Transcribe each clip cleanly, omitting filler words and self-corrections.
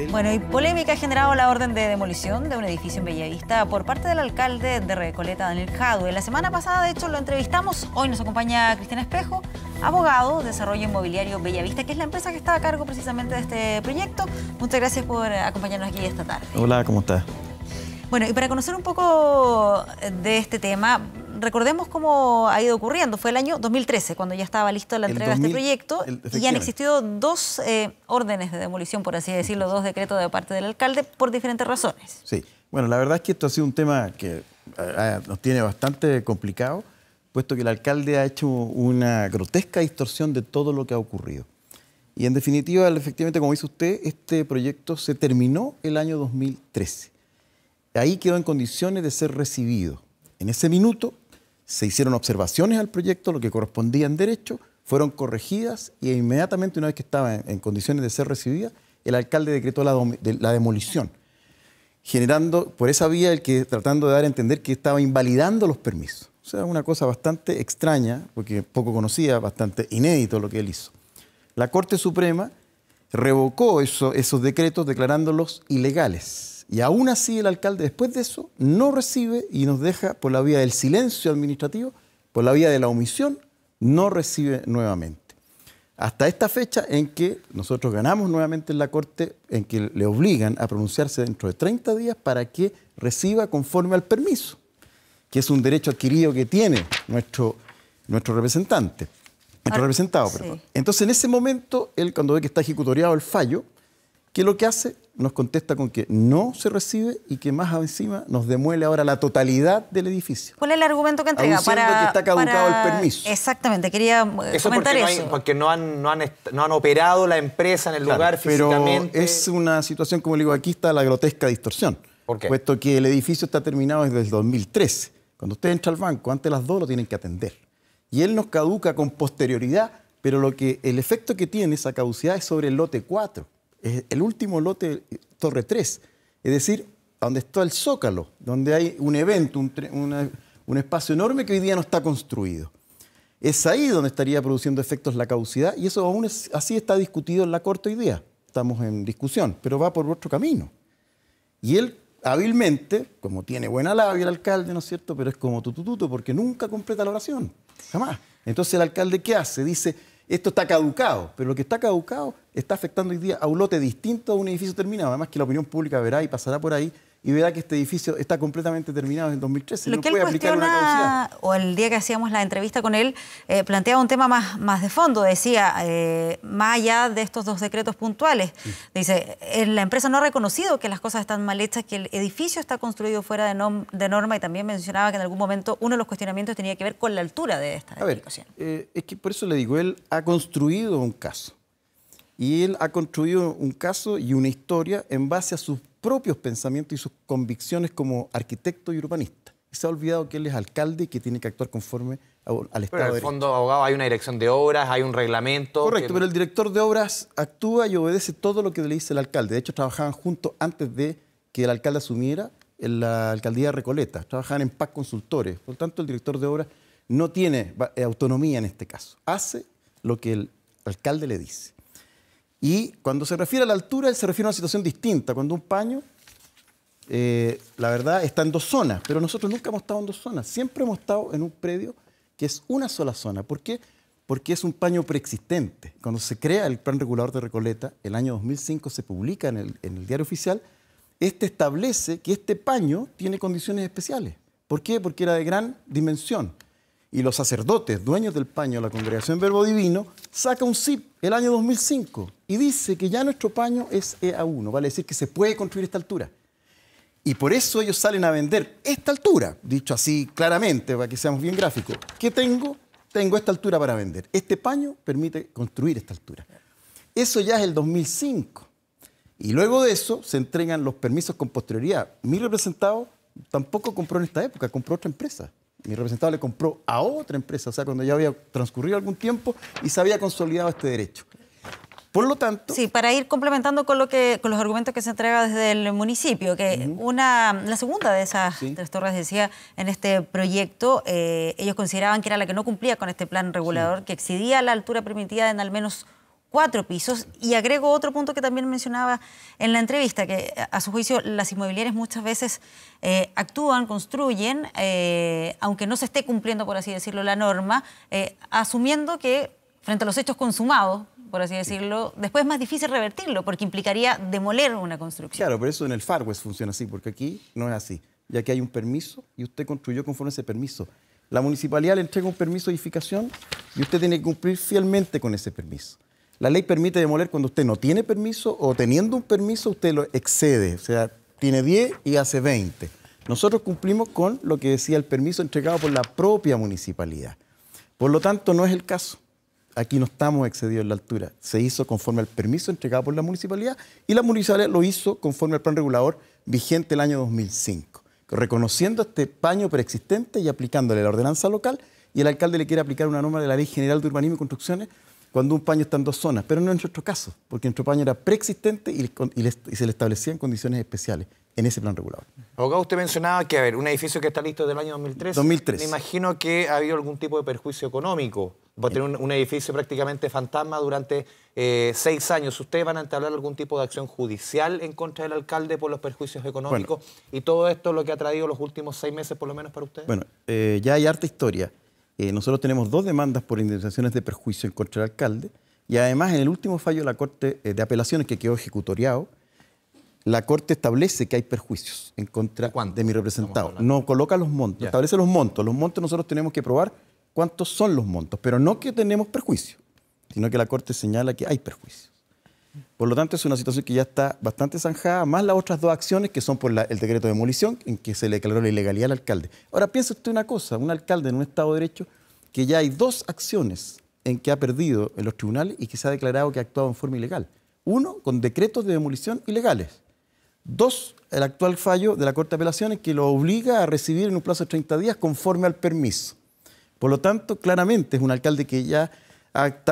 Bueno, y polémica ha generado la orden de demolición de un edificio en Bellavista por parte del alcalde de Recoleta, Daniel Jadue. La semana pasada, de hecho, lo entrevistamos. Hoy nos acompaña Cristian Espejo, abogado, desarrollo inmobiliario Bellavista, que es la empresa que está a cargo precisamente de este proyecto. Muchas gracias por acompañarnos aquí esta tarde. Hola, ¿cómo estás? Bueno, y para conocer un poco de este tema, recordemos cómo ha ido ocurriendo. Fue el año 2013 cuando ya estaba listo la entrega de este proyecto y han existido dos órdenes de demolición, por así decirlo, dos decretos de parte del alcalde por diferentes razones. Sí, bueno, la verdad es que esto ha sido un tema que nos tiene bastante complicado, puesto que el alcalde ha hecho una grotesca distorsión de todo lo que ha ocurrido. Y en definitiva, efectivamente, como dice usted, este proyecto se terminó el año 2013. Ahí quedó en condiciones de ser recibido. En ese minuto se hicieron observaciones al proyecto, lo que correspondía en derecho, fueron corregidas y inmediatamente, una vez que estaba en condiciones de ser recibida, el alcalde decretó la demolición, generando por esa vía tratando de dar a entender que estaba invalidando los permisos. O sea, una cosa bastante extraña, porque poco conocida, bastante inédito lo que él hizo. La Corte Suprema revocó esos decretos declarándolos ilegales. Y aún así el alcalde, después de eso, no recibe y nos deja por la vía del silencio administrativo, por la vía de la omisión, no recibe nuevamente. Hasta esta fecha en que nosotros ganamos nuevamente en la Corte, en que le obligan a pronunciarse dentro de 30 días para que reciba conforme al permiso, que es un derecho adquirido que tiene nuestro representante, nuestro representado. Sí. Entonces, en ese momento, él cuando ve que está ejecutoriado el fallo, ¿qué es lo que hace? Nos contesta con que no se recibe y que más encima nos demuele ahora la totalidad del edificio. ¿Cuál es el argumento que entrega? Diciendo que está caducado el permiso. Exactamente, quería comentar eso. Porque no han operado la empresa en el lugar físicamente. Pero es una situación, como le digo, aquí está la grotesca distorsión. ¿Por qué? Puesto que el edificio está terminado desde el 2013. Cuando usted entra al banco, antes de las 2 lo tienen que atender. Y él nos caduca con posterioridad, pero el efecto que tiene esa caducidad es sobre el lote 4. Es el último lote, Torre 3, es decir, donde está el Zócalo, donde hay un evento, un espacio enorme que hoy día no está construido. Es ahí donde estaría produciendo efectos la caducidad y eso aún así está discutido en la Corte hoy día. Estamos en discusión, pero va por otro camino. Y él hábilmente, como tiene buena labia el alcalde, ¿no es cierto?, pero es como tutututo porque nunca completa la oración, jamás. Entonces el alcalde, ¿qué hace? Dice, esto está caducado, pero lo que está caducado está afectando hoy día a un lote distinto a un edificio terminado. Además que la opinión pública verá y pasará por ahí y verá que este edificio está completamente terminado en 2013. Lo que él cuestiona, o el día que hacíamos la entrevista con él, planteaba un tema más de fondo. Decía, más allá de estos dos decretos puntuales, dice, la empresa no ha reconocido que las cosas están mal hechas, que el edificio está construido fuera de norma y también mencionaba que en algún momento uno de los cuestionamientos tenía que ver con la altura de esta edificación. Es que por eso le digo, él ha construido un caso. Y él ha construido un caso y una historia en base a sus propios pensamientos y sus convicciones como arquitecto y urbanista. Y se ha olvidado que él es alcalde y que tiene que actuar conforme al Estado de Derecho. Pero en el fondo, abogado, hay una dirección de obras, hay un reglamento. Correcto, pero el director de obras actúa y obedece todo lo que le dice el alcalde. De hecho, trabajaban juntos antes de que el alcalde asumiera en la alcaldía de Recoleta. Trabajaban en PAC Consultores. Por lo tanto, el director de obras no tiene autonomía en este caso. Hace lo que el alcalde le dice. Y cuando se refiere a la altura, él se refiere a una situación distinta. Cuando un paño, la verdad, está en 2 zonas, pero nosotros nunca hemos estado en 2 zonas. Siempre hemos estado en un predio que es una sola zona. ¿Por qué? Porque es un paño preexistente. Cuando se crea el Plan Regulador de Recoleta, el año 2005 se publica en el Diario Oficial, este establece que este paño tiene condiciones especiales. ¿Por qué? Porque era de gran dimensión. Y los sacerdotes, dueños del paño, la Congregación Verbo Divino, saca un CIP el año 2005 y dice que ya nuestro paño es EA1, vale decir que se puede construir esta altura. Y por eso ellos salen a vender esta altura, dicho así claramente, para que seamos bien gráficos. ¿Qué tengo? Tengo esta altura para vender. Este paño permite construir esta altura. Eso ya es el 2005. Y luego de eso se entregan los permisos con posterioridad. Mi representado tampoco compró en esta época, compró otra empresa. Mi representado le compró a otra empresa, o sea, cuando ya había transcurrido algún tiempo y se había consolidado este derecho. Por lo tanto... Sí, para ir complementando con los argumentos que se entrega desde el municipio, que la segunda de esas tres torres decía en este proyecto, ellos consideraban que era la que no cumplía con este plan regulador, que excedía la altura permitida en al menos 4 pisos. Y agrego otro punto que también mencionaba en la entrevista, que a su juicio las inmobiliarias muchas veces actúan, construyen, aunque no se esté cumpliendo, por así decirlo, la norma, asumiendo que frente a los hechos consumados, por así decirlo, después es más difícil revertirlo, porque implicaría demoler una construcción. Claro, pero eso en el Far West funciona así, porque aquí no es así, ya que hay un permiso y usted construyó conforme a ese permiso. La municipalidad le entrega un permiso de edificación y usted tiene que cumplir fielmente con ese permiso. La ley permite demoler cuando usted no tiene permiso o teniendo un permiso usted lo excede, o sea, tiene 10 y hace 20. Nosotros cumplimos con lo que decía el permiso entregado por la propia municipalidad. Por lo tanto, no es el caso. Aquí no estamos excedidos en la altura. Se hizo conforme al permiso entregado por la municipalidad y la municipalidad lo hizo conforme al plan regulador vigente el año 2005, reconociendo este paño preexistente y aplicándole la ordenanza local, y el alcalde le quiere aplicar una norma de la Ley General de Urbanismo y Construcciones cuando un paño está en 2 zonas, pero no en nuestro caso, porque nuestro paño era preexistente y se le establecían condiciones especiales en ese plan regulador. Abogado, usted mencionaba que, a ver, un edificio que está listo desde el año 2003. 2003. Me imagino que ha habido algún tipo de perjuicio económico por tener un edificio prácticamente fantasma durante 6 años. ¿Ustedes van a entablar algún tipo de acción judicial en contra del alcalde por los perjuicios económicos? Bueno, y todo esto lo que ha traído los últimos 6 meses, por lo menos, para ustedes. Bueno, ya hay harta historia. Nosotros tenemos 2 demandas por indemnizaciones de perjuicio en contra del alcalde, y además en el último fallo de la Corte de Apelaciones, que quedó ejecutoriado, la Corte establece que hay perjuicios en contra de mi representado. No coloca los montos, establece los montos. Los montos nosotros tenemos que probar cuántos son los montos, pero no que tenemos perjuicio, sino que la Corte señala que hay perjuicios. Por lo tanto, es una situación que ya está bastante zanjada, más las otras 2 acciones que son por el decreto de demolición, en que se le declaró la ilegalidad al alcalde. Ahora, piense usted una cosa, un alcalde en un Estado de Derecho, que ya hay 2 acciones en que ha perdido en los tribunales y que se ha declarado que ha actuado en forma ilegal. 1, con decretos de demolición ilegales. 2, el actual fallo de la Corte de Apelaciones que lo obliga a recibir en un plazo de 30 días conforme al permiso. Por lo tanto, claramente es un alcalde que ya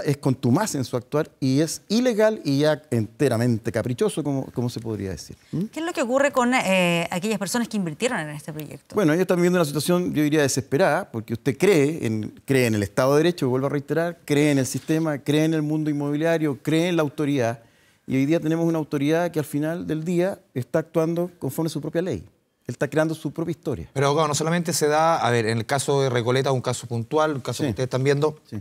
es contumaz en su actuar y es ilegal y ya enteramente caprichoso, como se podría decir. ¿Qué es lo que ocurre con aquellas personas que invirtieron en este proyecto? Bueno, ellos están viviendo una situación, yo diría, desesperada, porque usted cree en el Estado de Derecho, vuelvo a reiterar, cree en el sistema, cree en el mundo inmobiliario, cree en la autoridad, y hoy día tenemos una autoridad que al final del día está actuando conforme a su propia ley. Él está creando su propia historia. Pero, abogado, no solamente se da, a ver, en el caso de Recoleta, un caso puntual, un caso que ustedes están viendo. Sí.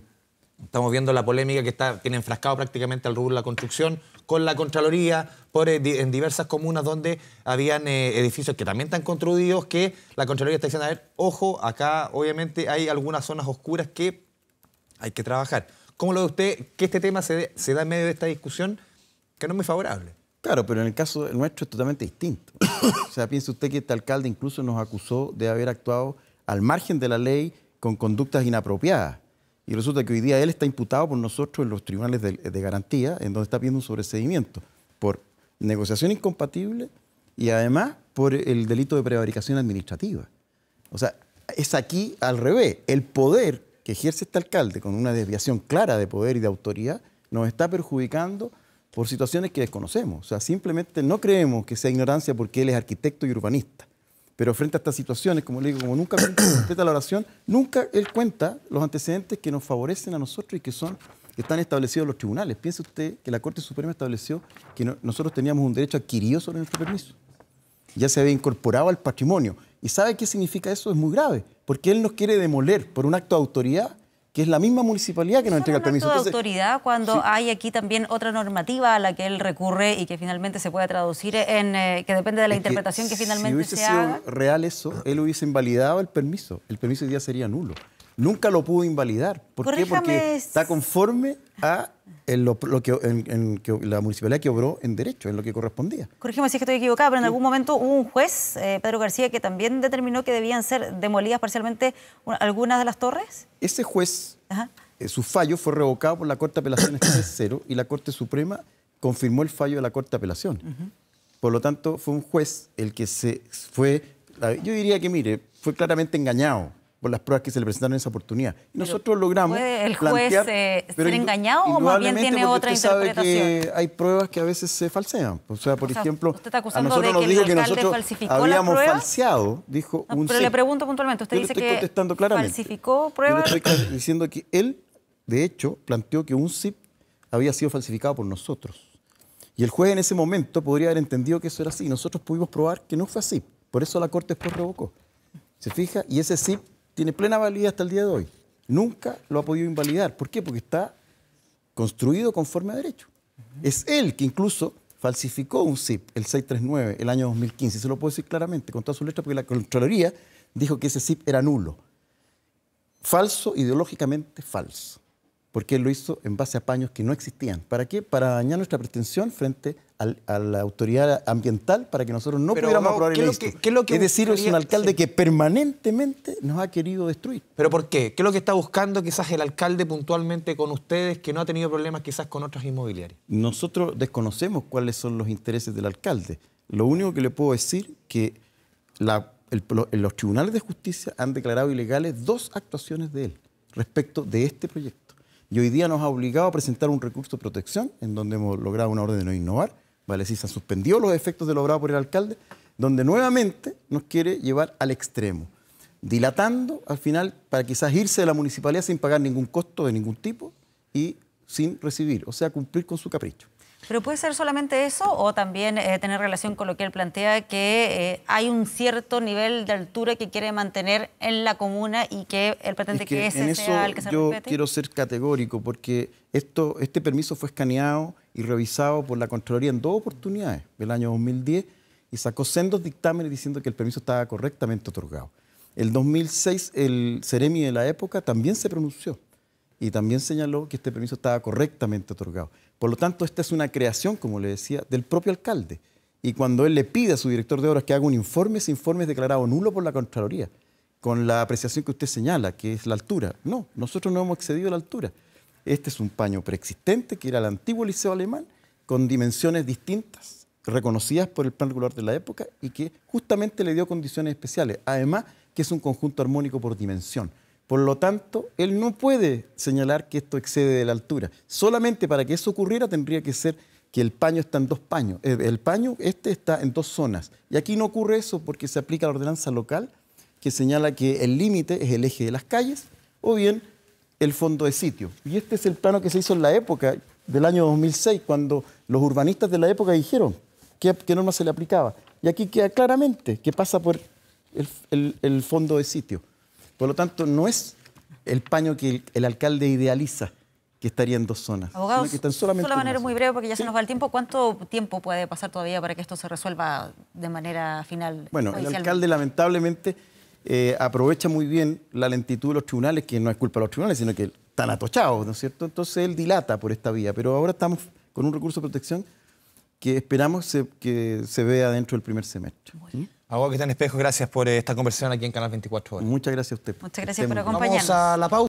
Estamos viendo la polémica que tiene enfrascado prácticamente al rubro de la construcción con la Contraloría en diversas comunas donde habían edificios que también están construidos, que la Contraloría está diciendo, a ver, ojo, acá obviamente hay algunas zonas oscuras que hay que trabajar. ¿Cómo lo ve usted que este tema se da en medio de esta discusión que no es muy favorable? Claro, pero en el caso nuestro es totalmente distinto. O sea, piense usted que este alcalde incluso nos acusó de haber actuado al margen de la ley con conductas inapropiadas. Y resulta que hoy día él está imputado por nosotros en los tribunales de garantía, en donde está pidiendo un sobreseimiento por negociación incompatible y además por el delito de prevaricación administrativa. O sea, es aquí al revés. El poder que ejerce este alcalde con una desviación clara de poder y de autoridad nos está perjudicando por situaciones que desconocemos. O sea, simplemente no creemos que sea ignorancia porque él es arquitecto y urbanista. Pero frente a estas situaciones, como le digo, como nunca completa la oración, nunca él cuenta los antecedentes que nos favorecen a nosotros y que están establecidos en los tribunales. Piense usted que la Corte Suprema estableció que nosotros teníamos un derecho adquirido sobre nuestro permiso. Ya se había incorporado al patrimonio. ¿Y sabe qué significa eso? Es muy grave, porque él nos quiere demoler por un acto de autoridad que es la misma municipalidad que nos entrega el permiso. ¿Es un acto de autoridad cuando hay aquí también otra normativa a la que él recurre y que finalmente se puede traducir en que depende de la interpretación que finalmente se haga? Si hubiese sido real eso, él hubiese invalidado el permiso. El permiso hoy día sería nulo. Nunca lo pudo invalidar. ¿Por qué? Porque está conforme a lo que la municipalidad que obró en derecho, en lo que correspondía. Corrígeme si es que estoy equivocada, pero en algún momento hubo un juez, Pedro García, que también determinó que debían ser demolidas parcialmente algunas de las torres. Ese juez, su fallo fue revocado por la Corte de Apelaciones 3-0 y la Corte Suprema confirmó el fallo de la Corte de Apelaciones. Por lo tanto, fue un juez el que yo diría que, mire, fue claramente engañado por las pruebas que se le presentaron en esa oportunidad. Y nosotros logramos ¿puede el juez ser engañado o más bien tiene otra interpretación? Sabe que hay pruebas que a veces se falsean. O sea, por ejemplo, ¿usted está a nosotros nos dijo que nosotros habíamos falseado, dijo un pero le pregunto puntualmente, usted dice que falsificó pruebas. Yo le estoy diciendo que él, de hecho, planteó que un CIP había sido falsificado por nosotros. Y el juez en ese momento podría haber entendido que eso era así. Nosotros pudimos probar que no fue así. Por eso la Corte después revocó. ¿Se fija? Y ese SIP tiene plena validez hasta el día de hoy. Nunca lo ha podido invalidar. ¿Por qué? Porque está construido conforme a derecho. Es él que incluso falsificó un SIP, el 639, el año 2015. Se lo puedo decir claramente, con todas sus letras, porque la Contraloría dijo que ese SIP era nulo. Falso, ideológicamente falso. Porque él lo hizo en base a paños que no existían. ¿Para qué? Para dañar nuestra pretensión frente a la autoridad ambiental, para que nosotros no pudiéramos aprobar el esto. Es decir, es un alcalde que permanentemente nos ha querido destruir. ¿Pero por qué? ¿Qué es lo que está buscando quizás el alcalde puntualmente con ustedes, que no ha tenido problemas quizás con otras inmobiliarias? Nosotros desconocemos cuáles son los intereses del alcalde. Lo único que le puedo decir es que los tribunales de justicia han declarado ilegales 2 actuaciones de él respecto de este proyecto. Y hoy día nos ha obligado a presentar un recurso de protección, en donde hemos logrado una orden de no innovar. Valecisa suspendió los efectos de lo logrado por el alcalde, donde nuevamente nos quiere llevar al extremo, dilatando al final para quizás irse de la municipalidad sin pagar ningún costo de ningún tipo y sin recibir, o sea, cumplir con su capricho. ¿Pero puede ser solamente eso o también tener relación con lo que él plantea, que hay un cierto nivel de altura que quiere mantener en la comuna y que él pretende que ese sea el que se respete? Yo quiero ser categórico porque este permiso fue escaneado y revisado por la Contraloría en 2 oportunidades, el año 2010, y sacó sendos dictámenes diciendo que el permiso estaba correctamente otorgado. El 2006, el Ceremi de la época también se pronunció y también señaló que este permiso estaba correctamente otorgado. Por lo tanto, esta es una creación, como le decía, del propio alcalde. Y cuando él le pide a su director de obras que haga un informe, ese informe es declarado nulo por la Contraloría, con la apreciación que usted señala, que es la altura. No, nosotros no hemos excedido la altura. Este es un paño preexistente, que era el antiguo Liceo Alemán, con dimensiones distintas, reconocidas por el plan regular de la época, y que justamente le dio condiciones especiales. Además, que es un conjunto armónico por dimensión. Por lo tanto, él no puede señalar que esto excede de la altura. Solamente para que eso ocurriera tendría que ser que el paño está en 2 paños. El paño está en 2 zonas. Y aquí no ocurre eso porque se aplica la ordenanza local que señala que el límite es el eje de las calles o bien el fondo de sitio. Y este es el plano que se hizo en la época del año 2006, cuando los urbanistas de la época dijeron qué norma se le aplicaba. Y aquí queda claramente que pasa por el fondo de sitio. Por lo tanto, no es el paño que el alcalde idealiza, que estaría en 2 zonas. Abogados, que están solamente de manera muy breve, porque ya ¿sí? se nos va el tiempo. ¿Cuánto tiempo puede pasar todavía para que esto se resuelva de manera final? Bueno, el alcalde lamentablemente aprovecha muy bien la lentitud de los tribunales, que no es culpa de los tribunales, sino que están atochados, ¿no es cierto? Entonces él dilata por esta vía, pero ahora estamos con un recurso de protección que esperamos que se vea dentro del primer semestre. Abogado Cristian Espejo, gracias por esta conversación aquí en Canal 24 Horas. Muchas gracias a usted. Muchas gracias por acompañarnos. Vamos a la pausa.